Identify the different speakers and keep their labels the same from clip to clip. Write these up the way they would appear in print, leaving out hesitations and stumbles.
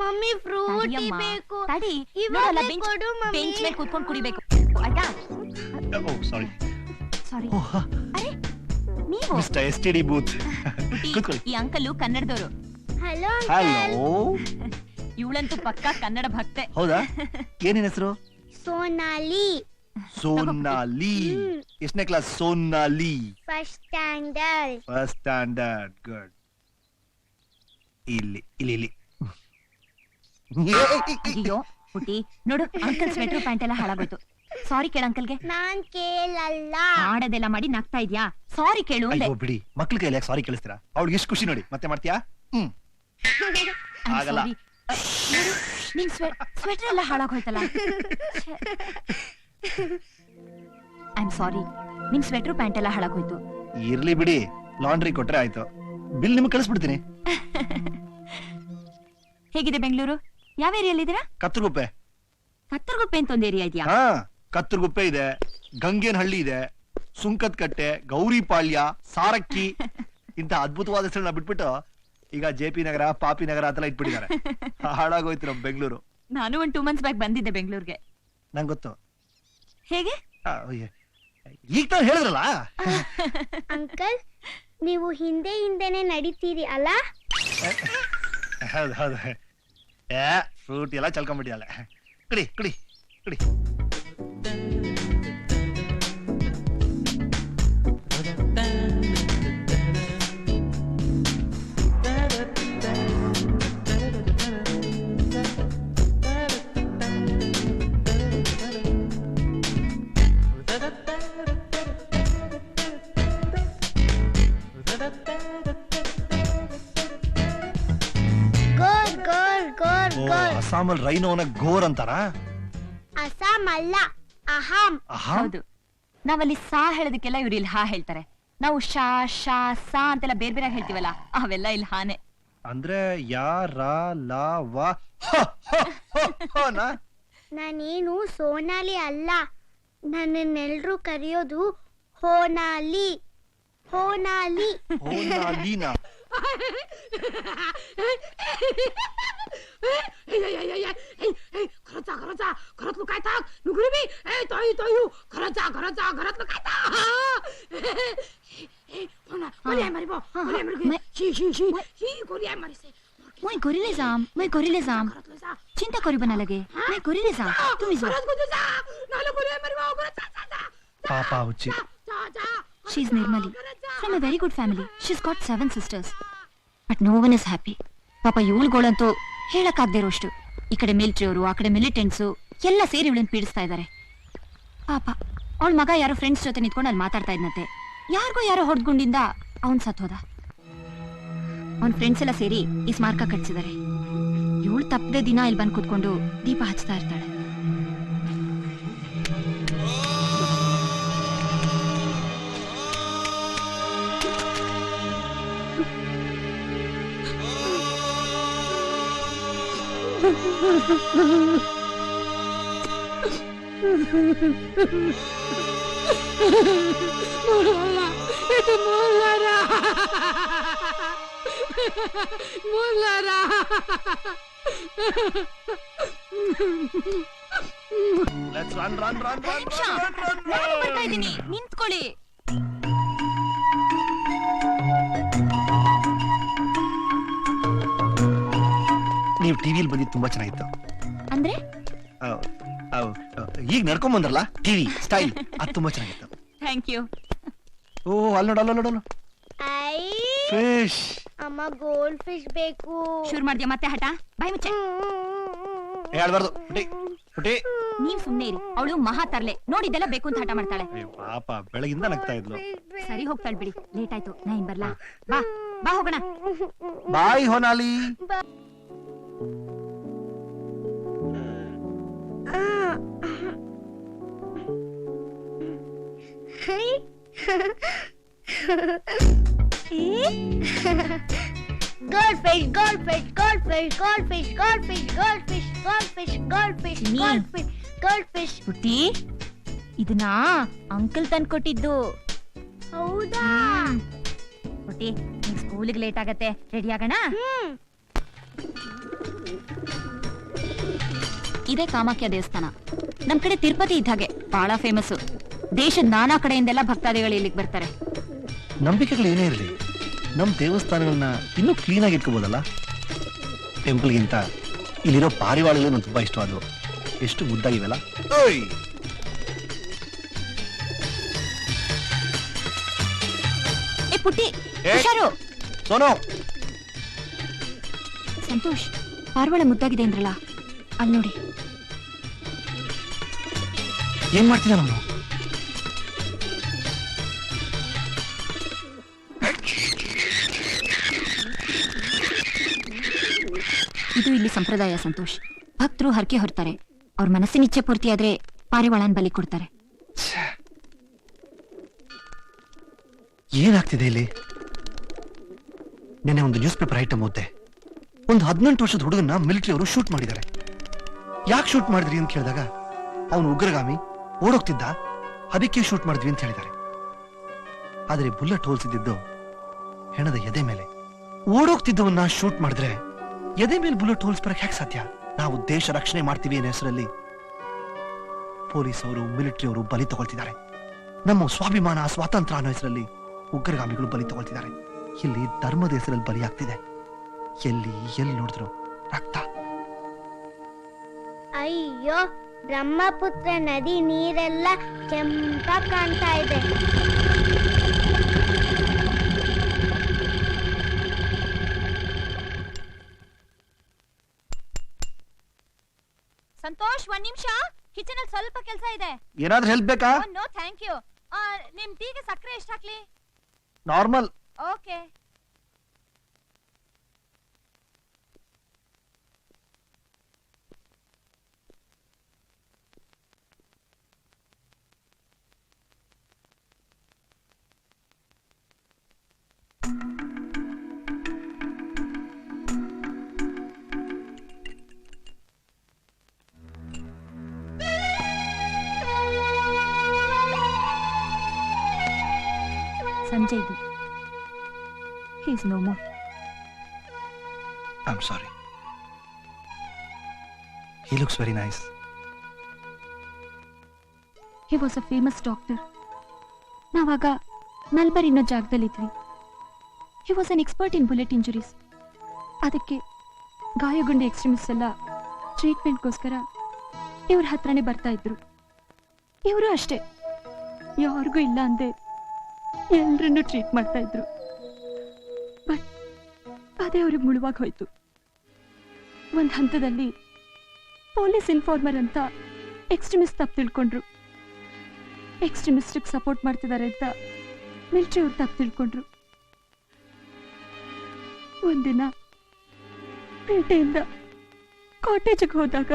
Speaker 1: Mummy Frooti ಬೇಕು.
Speaker 2: ತಡಿ,
Speaker 1: ಇವಾಗ್ಲೇ ಕೊಡು ಮಮ್ಮಿ.
Speaker 2: ಬೆಂಚ್ ಮೇಲೆ ಕೂತ್ಕೊಂಡು ಕುಡಿಬೇಕು ಆಯ್ತಾ?
Speaker 3: ಸಾರಿ.
Speaker 2: ಸಾರಿ. ಅರೆ ನೀವು
Speaker 3: ಮಿಸ್ಟರ್ ಎಸ್ಟಿಡಿ ಬೂತ್.
Speaker 2: ಈ ಅಂಕಲ್ ಕನ್ನಡದವರು.
Speaker 1: Hello
Speaker 3: hello.
Speaker 2: ಇವಳಂತೂ ಪಕ್ಕಾ ಕನ್ನಡ ಭಕ್ತೆ.
Speaker 3: ಹೌದಾ? ಏನಿನ ಹೆಸರು?
Speaker 1: ಸೋನಾಲಿ.
Speaker 3: ಸೋನಾಲಿ. ಎಷ್ಟನೇ class? Sonali.
Speaker 1: First standard.
Speaker 3: First standard. Good. ಇಲ್ಲಿ ಇಲ್ಲಿ ಇಲ್ಲಿ.
Speaker 2: ಅಯ್ಯೋ ಪುಟಿ ನೋಡು, ಅಂಕಲ್ ಸ್ವೆಟರ್ ಪ್ಯಾಂಟ್ ಎಲ್ಲ ಹಾಳಾಗೋಯ್ತು. ಸಾರಿ ಕೇಳ ಅಂಕಲ್ಗೆ.
Speaker 1: ನಾನ್ ಕೇಳಲ್ಲ.
Speaker 2: ಮಾಡೋದೆಲ್ಲ ಮಾಡಿ ನಗ್ತಾ ಇದ್ಯಾ? ಸಾರಿ ಕೇಳು ಅಂದೆ.
Speaker 3: ಅಯ್ಯೋ ಬಿಡಿ, ಮಕ್ಳ ಕೈಲಿ ಯಾಕೆ ಸಾರಿ ಕೇಳಿಸ್ತೀರಾ? ಅವ್ಳಿಗೆ ಎಷ್ಟು ಖುಷಿ ನೋಡಿ. ಮತ್ತೆ ಮಾಡ್ತೀಯಾ? ಆಗಲ್ಲ.
Speaker 2: ನೋಡು, ನಿನ್ ಸ್ವೆಟರ್ ಎಲ್ಲ ಹಾಳಾಗೋಯ್ತಲ್ಲ. ಐ ಆಮ್ ಸಾರಿ, ನಿನ್ ಸ್ವೆಟರ್ ಪ್ಯಾಂಟ್ ಎಲ್ಲ ಹಾಳಾಗೋಯ್ತು.
Speaker 3: ಇರ್ಲಿ ಬಿಡಿ, ಲಾಂಡ್ರಿ ಕೊಟ್ರೆ ಆಯ್ತು. ಬಿಲ್ ನಿಮ್ಗೆ ಕಳಿಸ್ಬಿಡ್ತೀನಿ.
Speaker 2: ಹೇಗಿದೆ ಬೆಂಗಳೂರು? ಯಾವ ಏರಿಯಲ್ಲಿದ್ದೀರಾ?
Speaker 3: ಕತ್ತರಗುಪ್ಪೆ.
Speaker 2: ಕತ್ತರಗುಪ್ಪೆ ಅಂತ ಒಂದು ಏರಿಯಾ ಇದೆಯಾ?
Speaker 3: ಹಾ, ಕತ್ತರಗುಪ್ಪೆ ಇದೆ, ಗಂಗೇನಹಳ್ಳಿ ಇದೆ, ಸುಂಕದ ಕಟ್ಟೆ, ಗೌರಿಪಾಳ್ಯ, ಸಾರಕ್ಕಿ ಇಂತ ಅದ್ಭುತವಾದ ಹೆಸರನ್ನ ಬಿಟ್ಬಿಟ್ಟು ಈಗ ಜೆಪಿ ನಗರ, ಪಾಪಿ ನಗರ ಅಂತೆಲ್ಲ ಇಟ್ಬಿಟ್ಟಿದ್ದಾರೆ. ಹಾಳಾಗೋಯ್ತು ನಮ್ ಬೆಂಗಳೂರು.
Speaker 2: ನಾನು ಒಂದು 2 months ಬ್ಯಾಕ್ ಬಂದಿದ್ದೆ ಬೆಂಗಳೂರಿಗೆ.
Speaker 3: ನಂಗೆ ಗೊತ್ತು.
Speaker 2: ಹೇಗೆ?
Speaker 3: ಈಗ ತಾನು ಹೇಳಿದ್ರಲ್ಲ.
Speaker 1: ಅಂಕಲ್, ನೀವು ಹಿಂದೆನೆ ನಡೀತೀರಿ ಅಲ್ಲ?
Speaker 3: ಹೌದು ಹೌದು. ಫ್ರೂಟ್ ಎಲ್ಲ ಚಲ್ಕೊಂಡ್ಬಿಟ್ಟಿಯಲ್ಲ. ಕುಡಿ ಕುಡಿ ಕುಡಿ.
Speaker 1: ಗೋರ್ ಗೋರ್ ಗೋರ್ ಗೋರ್.
Speaker 3: ಅಸ್ಸಾಮಲ್ ರೈನೋನ ಗೋರ್ ಅಂತಾರ?
Speaker 1: ಅಸಾಮ್ ಅಲ್ಲ, ಅಹಾಂ.
Speaker 2: ಹೌದು. ನಾವಲ್ಲಿ ಸಾ ಹೇಳೋದಕ್ಕೆಲ್ಲ ಇವ್ರು ಇಲ್ಲಿ ಹಾ ಹೇಳ್ತಾರೆ. ನಾವು ಶಾ ಶಾ ಸಾ ಅಂತೆಲ್ಲ ಬೇರೆ ಬೇರೆ ಹೇಳ್ತೀವಲ್ಲ, ಅವೆಲ್ಲ ಇಲ್ಲಿ ಹಾನೆ.
Speaker 3: ಅಂದ್ರೆ ಯಾ ರಾ ಲಾ ವಾ ಹ ನಾ?
Speaker 1: ನಾನೇನು ಸೋನಾಲಿ ಅಲ್ಲ, ನನ್ನೆಲ್ರೂ ಕರೆಯೋದು ಹೋನಾಲಿ. ಹೋನಾಲಿ.
Speaker 3: ಹೋನಾಲಿನಾ?
Speaker 4: खरंचा खरंचा घरातलं काय टाक नुकरी मी ए तोय तोयू खरंचा खरंचा घरातलं काय टाक कोणी आहे मारी बो कोणी आहे मारी शी शी शी शी कोणी आहे मारी से
Speaker 2: मैं गोरिल्ले जाम चिंता करू बना लगे. मैं गोरिल्ले जाम तुम्ही जा.
Speaker 4: घरात कुठे जा नाला कोणी आहे मारी बो घरात जा जा
Speaker 3: ಪಾಪ ಹುಚ್ಚಿ.
Speaker 4: जा जा.
Speaker 2: She is Nirmali from a very good family. She's got 7 sisters. But no one is happy. ಪಾಪ ಇವಳುಗಳಂತೂ ಹೇಳಕ್ಕಾಗದೇ ಇರೋಷ್ಟು. ಈ ಕಡೆ ಮಿಲಿಟರಿ ಅವರು, ಆ ಕಡೆ ಮಿಲಿಟೆಂಟ್ಸು ಎಲ್ಲ ಸೇರಿ ಇವಳನ್ನ ಪೀಡಿಸ್ತಾ ಇದ್ದಾರೆ. ಪಾಪ ಅವಳ ಮಗ ಯಾರೋ ಫ್ರೆಂಡ್ಸ್ ಜೊತೆ ನಿಂತ್ಕೊಂಡು ಅಲ್ಲಿ ಮಾತಾಡ್ತಾ ಇದ್ನಂತೆ. ಯಾರೋ ಹೊಡೆದ್ಗುಂಡಿಂದ ಅವನ್ ಸತ್ತೋದ. ಅವನ್ ಫ್ರೆಂಡ್ಸ್ ಎಲ್ಲ ಸೇರಿ ಈ ಸ್ಮಾರಕ ಕಟ್ಸಿದ್ದಾರೆ. ಇವಳು ತಪ್ಪದೆ ದಿನ ಇಲ್ಲಿ ಬಂದು ಕೂತ್ಕೊಂಡು ದೀಪ ಹಚ್ತಾ ಇರ್ತಾಳೆ.
Speaker 4: मुलाला itu mulara mulara
Speaker 3: Let's run run run run
Speaker 2: ನಾನು ಬರ್ತಾ ಇದ್ದೀನಿ, ನಿಂತ್ಕೊಳ್ಳಿ.
Speaker 3: ನೀವು ಟಿವಿಯಲ್ಲಿ ಬಂದಿದ್ದು ತುಂಬಾ ಚೆನ್ನಾಗಿತ್ತು.
Speaker 2: ಅಂದ್ರೆ
Speaker 3: ಈಗ ನಡ್ಕೊಂಡ್ ಬಂದ್ರಲ್ಲ ಟಿವಿ ಸ್ಟೈಲ್, ಅದು ತುಂಬಾ ಚೆನ್ನಾಗಿತ್ತು.
Speaker 2: Thank you.
Speaker 3: ಓ ಅಲ್ಲಿ ನೋಡು
Speaker 1: ಐ
Speaker 3: ಫಿಶ್.
Speaker 1: ಅಮ್ಮ ಗೋಲ್ಡ್ ಫಿಶ್ ಬೇಕು.
Speaker 2: ಶುರು ಮಾಡ್ದ್ಯಾ ಮತ್ತೆ ಹಠ? ಬಾಯ್ ಮುಚ್ಚೆ.
Speaker 3: ಹೇಳ್ಬಾರ್ದು ಪುಟಿ ಪುಟಿ.
Speaker 2: ನೀವ್ ಸುಮ್ನೆ ಇರಿ, ಅವಳು ಮಹಾ ತರ್ಲೆ, ನೋಡಿದ್ದೆಲ್ಲ ಬೇಕು ಅಂತ ಹಠ ಮಾಡ್ತಾಳೆ.
Speaker 3: ಪಾಪ ಬೆಳಗಿಂದ ನಗ್ತಾ ಇದ್ಲು.
Speaker 2: ಸರಿ ಹೋಗ್ತಾಳ್ ಬಿಡಿ, ಲೇಟ್ ಆಯ್ತು. ನಾ ಇನ್ ಬರ್ಲಾ? ಬಾ ಬಾ ಹೋಗೋಣ.
Speaker 3: ಬಾಯ್ ಹೋನಾಲಿ.
Speaker 1: Goldfish, goldfish, goldfish, goldfish, goldfish, goldfish, goldfish, goldfish, goldfish, goldfish.
Speaker 2: ಪುಟ್ಟಿ, ಇದನ್ನ ಅಂಕಲ್ ತಂದ್ಕೊಟ್ಟಿದ್ದು.
Speaker 1: ಹೌದಾ?
Speaker 2: ಪುಟ್ಟಿ, ನಿಂಗ್ ಸ್ಕೂಲಿಗೆ ಲೇಟ್ ಆಗತ್ತೆ, ರೆಡಿ ಆಗೋಣ? ಇದೇ ಕಾಮಾಖ್ಯ ದೇವಸ್ಥಾನ. ನಮ್ ಕಡೆ ತಿರುಪತಿ ಇದ್ದಾಗೆ ಬಹಳ ಫೇಮಸ್. ದೇಶದ ನಾನಾ ಕಡೆಯಿಂದೆಲ್ಲ ಭಕ್ತಾದಿಗಳು ಇಲ್ಲಿಗೆ ಬರ್ತಾರೆ.
Speaker 3: ನಂಬಿಕೆಗಳು ಏನೇ ಇರಲಿ, ನಮ್ಮ ದೇವಸ್ಥಾನಗಳನ್ನ ಇನ್ನೂ ಕ್ಲೀನ್ ಆಗಿ ಇಟ್ಕೋಬೋದಲ್ಲ. ಟೆಂಪಲ್ಗಿಂತ ಇಲ್ಲಿರೋ ಪಾರಿವಾಳಗಳು ನಂಗೆ ತುಂಬಾ ಇಷ್ಟವಾದವು. ಎಷ್ಟು ಮುದ್ದಾಗಿವೆಲ್ಲ.
Speaker 2: ಏ ಪುಟ್ಟಿ, ಹುಷಾರು.
Speaker 3: ಸೋನು,
Speaker 2: ಸಂತೋಷ್, ಪಾರಿವಾಳ ಮುದ್ದಾಗಿದೆ ಅಂದ್ರಲ್ಲ, ಅಲ್ಲಿ ನೋಡಿ.
Speaker 3: ಏನ್ ಮಾಡ್ತಿದ್ದ ನಾನು?
Speaker 2: ಇದು ಇಲ್ಲಿ ಸಂಪ್ರದಾಯ ಸಂತೋಷ್. ಭಕ್ತರು ಹರಕೆ ಹೊರ್ತಾರೆ. ಅವ್ರ ಮನಸ್ಸಿನ ಇಚ್ಛೆ ಪೂರ್ತಿ ಆದ್ರೆ ಪಾರಿವಾಳನ್ ಬಲಿ ಕೊಡ್ತಾರೆ.
Speaker 3: ಏನಾಗ್ತಿದೆ ಇಲ್ಲಿ? ನೆನ್ನೆ ಒಂದು ನ್ಯೂಸ್ ಪೇಪರ್ ಐಟಮ್ ಓದ್ದೆ. ಒಂದು 18 ವರ್ಷದ ಹುಡುಗನ್ನ ಮಿಲಿಟರಿ ಅವರು ಶೂಟ್ ಮಾಡಿದ್ದಾರೆ. ಯಾಕೆ ಶೂಟ್ ಮಾಡಿದ್ರಿ ಅಂತ ಕೇಳಿದಾಗ ಅವನು ಉಗ್ರಗಾಮಿ, ಓಡೋಗ್ತಿದ್ದ, ಅದಕ್ಕೆ ಶೂಟ್ ಮಾಡಿದ್ವಿ ಅಂತ ಹೇಳಿದ್ದಾರೆ. ಆದರೆ ಬುಲೆಟ್ ಹೋಲ್ಸ್ ಇದ್ದಿದ್ದು ಹೆಣದ ಎದೆ ಮೇಲೆ. ಓಡೋಗ್ತಿದ್ದವನ್ನ ಶೂಟ್ ಮಾಡಿದ್ರೆ ಎದೆ ಮೇಲೆ ಬುಲೆಟ್ ಹೋಲ್ಸ್ ಬರಕ್ ಹೇಗೆ ಸಾಧ್ಯ? ನಾವು ದೇಶ ರಕ್ಷಣೆ ಮಾಡ್ತೀವಿ ಅನ್ನೋ ಹೆಸರಲ್ಲಿ ಪೊಲೀಸ್ ಅವರು, ಮಿಲಿಟರಿ ಅವರು ಬಲಿ ತಗೊಳ್ತಿದ್ದಾರೆ. ನಮ್ಮ ಸ್ವಾಭಿಮಾನ, ಸ್ವಾತಂತ್ರ್ಯ ಅನ್ನೋ ಹೆಸರಲ್ಲಿ ಉಗ್ರಗಾಮಿಗಳು ಬಲಿ ತಗೊಳ್ತಿದ್ದಾರೆ. ಇಲ್ಲಿ ಧರ್ಮದ ಹೆಸರಲ್ಲಿ ಬಲಿ ಆಗ್ತಿದೆ. ಎಲ್ಲಿ ನೋಡಿದ್ರು ರಕ್ತ.
Speaker 1: ಅಯ್ಯೋ, ಬ್ರಹ್ಮಪುತ್ರ ನದಿ ನೀರೆಲ್ಲ ಕೆಂಪ ಕಾಣ್ತಾ ಇದೆ.
Speaker 2: ಸಂತೋಷ್, 1 ನಿಮಿಷ. ಕಿಚನ್ ಅಲ್ಲಿ ಸ್ವಲ್ಪ ಕೆಲಸ ಇದೆ.
Speaker 3: ಏನಾದ್ರೂ ಹೆಲ್ಪ್ ಬೇಕಾ?
Speaker 2: No thank you. ನಿಮ್ ಟೀಗೆ ಸಕ್ಕರೆ ಎಷ್ಟು ಹಾಕ್ಲಿ?
Speaker 3: ನಾರ್ಮಲ್.
Speaker 2: ಓಕೆ. ಸಂಜಯ್ ಇದು. He is no more.
Speaker 3: I'm sorry. He looks very nice.
Speaker 2: He was a famous doctor. ನಾವಾಗ ನಲ್ಬರ್ ಇನ್ನೋ ಜಾಗದಲ್ಲಿದ್ವಿ. He was an expert in bullet injuries. ಅದಕ್ಕೆ ಗಾಯಗೊಂಡ ಎಕ್ಸ್ಟ್ರೀಮಿಸ್ಟ್ ಎಲ್ಲ ಟ್ರೀಟ್ಮೆಂಟ್ಗೋಸ್ಕರ ಇವ್ರ ಹತ್ರನೇ ಬರ್ತಾ ಇದ್ರು. ಇವರು ಅಷ್ಟೇ, ಯಾರಿಗೂ ಇಲ್ಲ ಅಂದೆ ಎಲ್ರನ್ನೂ ಟ್ರೀಟ್ ಮಾಡ್ತಾ ಇದ್ರು. ಬಟ್ ಅದೇ ಅವ್ರಿಗೆ ಮುಳುವಾಗಿ ಹೋಯ್ತು. ಒಂದು ಹಂತದಲ್ಲಿ ಪೊಲೀಸ್ ಇನ್ಫಾರ್ಮರ್ ಅಂತ ಎಕ್ಸ್ಟ್ರೀಮಿಸ್ಟ್ ತಪ್ಪು ತಿಳ್ಕೊಂಡ್ರು. ಎಕ್ಸ್ಟ್ರೀಮಿಸ್ಟಿಗೆ ಸಪೋರ್ಟ್ ಮಾಡ್ತಿದ್ದಾರೆ ಅಂತ ಮಿಲಿಟರಿ ಅವ್ರು ತಪ್ಪು ತಿಳ್ಕೊಂಡ್ರು. ಒಂದಿನ ಪೇಟೆಯಿಂದ ಕಾಟೇಜಿಗೆ ಹೋದಾಗ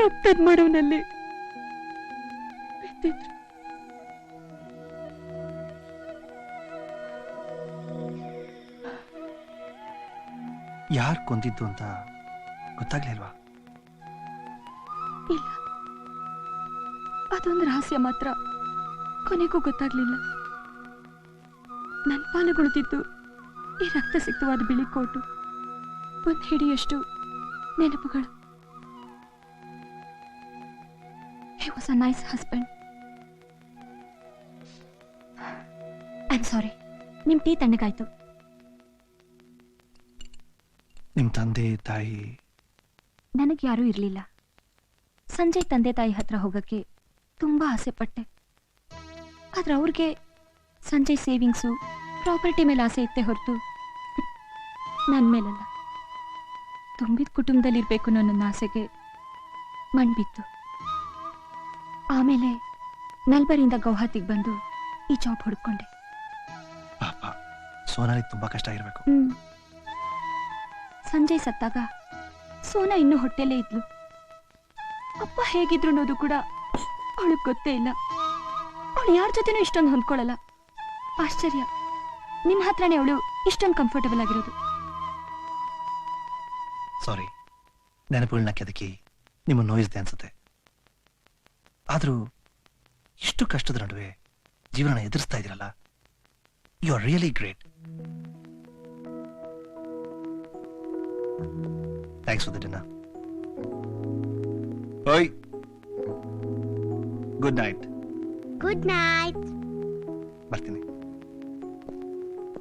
Speaker 2: ರಕ್ತದ ಮಡುವಿನಲ್ಲಿ ಬಿದ್ದಿದ್ರು.
Speaker 3: ಯಾರು ಕೊಂದಿದ್ದು ಅಂತ ಗೊತ್ತಾಗ್ಲಿಲ್ವಾ?
Speaker 2: ಇಲ್ಲ, ಅದೊಂದು ರಹಸ್ಯ ಮಾತ್ರ ಕೊನೆಗೂ ಗೊತ್ತಾಗ್ಲಿಲ್ಲ. ನನ್ನ ಪಾಲುಗುಳಿದಿದ್ದು ಈ ರಕ್ತ ಸಿಕ್ತವಾದ ಬಿಳಿ ಕೋಟು, ಒಂದು ಹಿಡಿಯಷ್ಟು ನೆನಪುಗಳು. He was a nice husband. I'm sorry. ನಿಮ್ ಟೀ ತಣ್ಣಗಾಯ್ತು.
Speaker 3: ನಿಮ್ ತಂದೆ ತಾಯಿ?
Speaker 2: ನನಗೆ ಯಾರೂ ಇರಲಿಲ್ಲ. ಸಂಜಯ್ ತಂದೆ ತಾಯಿ ಹತ್ರ ಹೋಗಕ್ಕೆ ತುಂಬಾ ಆಸೆ ಪಟ್ಟೆ. ಆದ್ರೆ ಅವ್ರಿಗೆ ಸಂಜಯ್ ಸೇವಿಂಗ್ಸು, ಪ್ರಾಪರ್ಟಿ ಮೇಲೆ ಆಸೆ ಇತ್ತೆ ಹೊರತು ನನ್ನ ಮೇಲಲ್ಲ. ತುಂಬಿದ ಕುಟುಂಬದಲ್ಲಿರ್ಬೇಕು ಅನ್ನೋ ನನ್ನ ಆಸೆಗೆ ಮಣ್ಬಿತ್ತು. ಆಮೇಲೆ ನಲ್ಬರಿಂದ ಗೌಹಾತಿಗೆ ಬಂದು ಈ ಜಾಬ್ ಹುಡ್ಕೊಂಡೆ.
Speaker 3: ಪಾಪ ಸೋನಾಲಿ ತುಂಬಾ ಕಷ್ಟ ಇರಬೇಕು.
Speaker 2: ಸಂಜಯ್ ಸತ್ತಾಗ ಸೋನಾ ಇನ್ನೂ ಹೊಟ್ಟೆಲೇ ಇದ್ಲು. ಅಪ್ಪ ಹೇಗಿದ್ರು ಅನ್ನೋದು ಕೂಡ ಅವಳಿಗೆ ಗೊತ್ತೇ ಇಲ್ಲ. ಅವಳು ಯಾರ ಜೊತೆನೂ ಇಷ್ಟೊಂದು ಹೊಂದ್ಕೊಳ್ಳಲ್ಲ. ಆಶ್ಚರ್ಯ, ನಿಮ್ಮ ಹತ್ರನೇ ಅವಳು ಇಷ್ಟೊಂದು ಕಂಫರ್ಟಬಲ್ ಆಗಿರೋದು.
Speaker 3: ಸಾರಿ, ನೆನಪುಗಳನ್ನ ಕೆದಕಿ ನಿಮ್ಮನ್ನು ನೋಯಿಸಿದೆ ಅನ್ಸುತ್ತೆ. ಆದ್ರೂ ಇಷ್ಟು ಕಷ್ಟದ ನಡುವೆ ಜೀವನ ಎದುರಿಸ್ತಾ ಇದ್ರಲ್ಲ, you are really great. Thanks for the dinner. ಓಯ್, ಗುಡ್ ನೈಟ್.
Speaker 1: Good night.
Speaker 3: ಬರ್ತೀನಿ.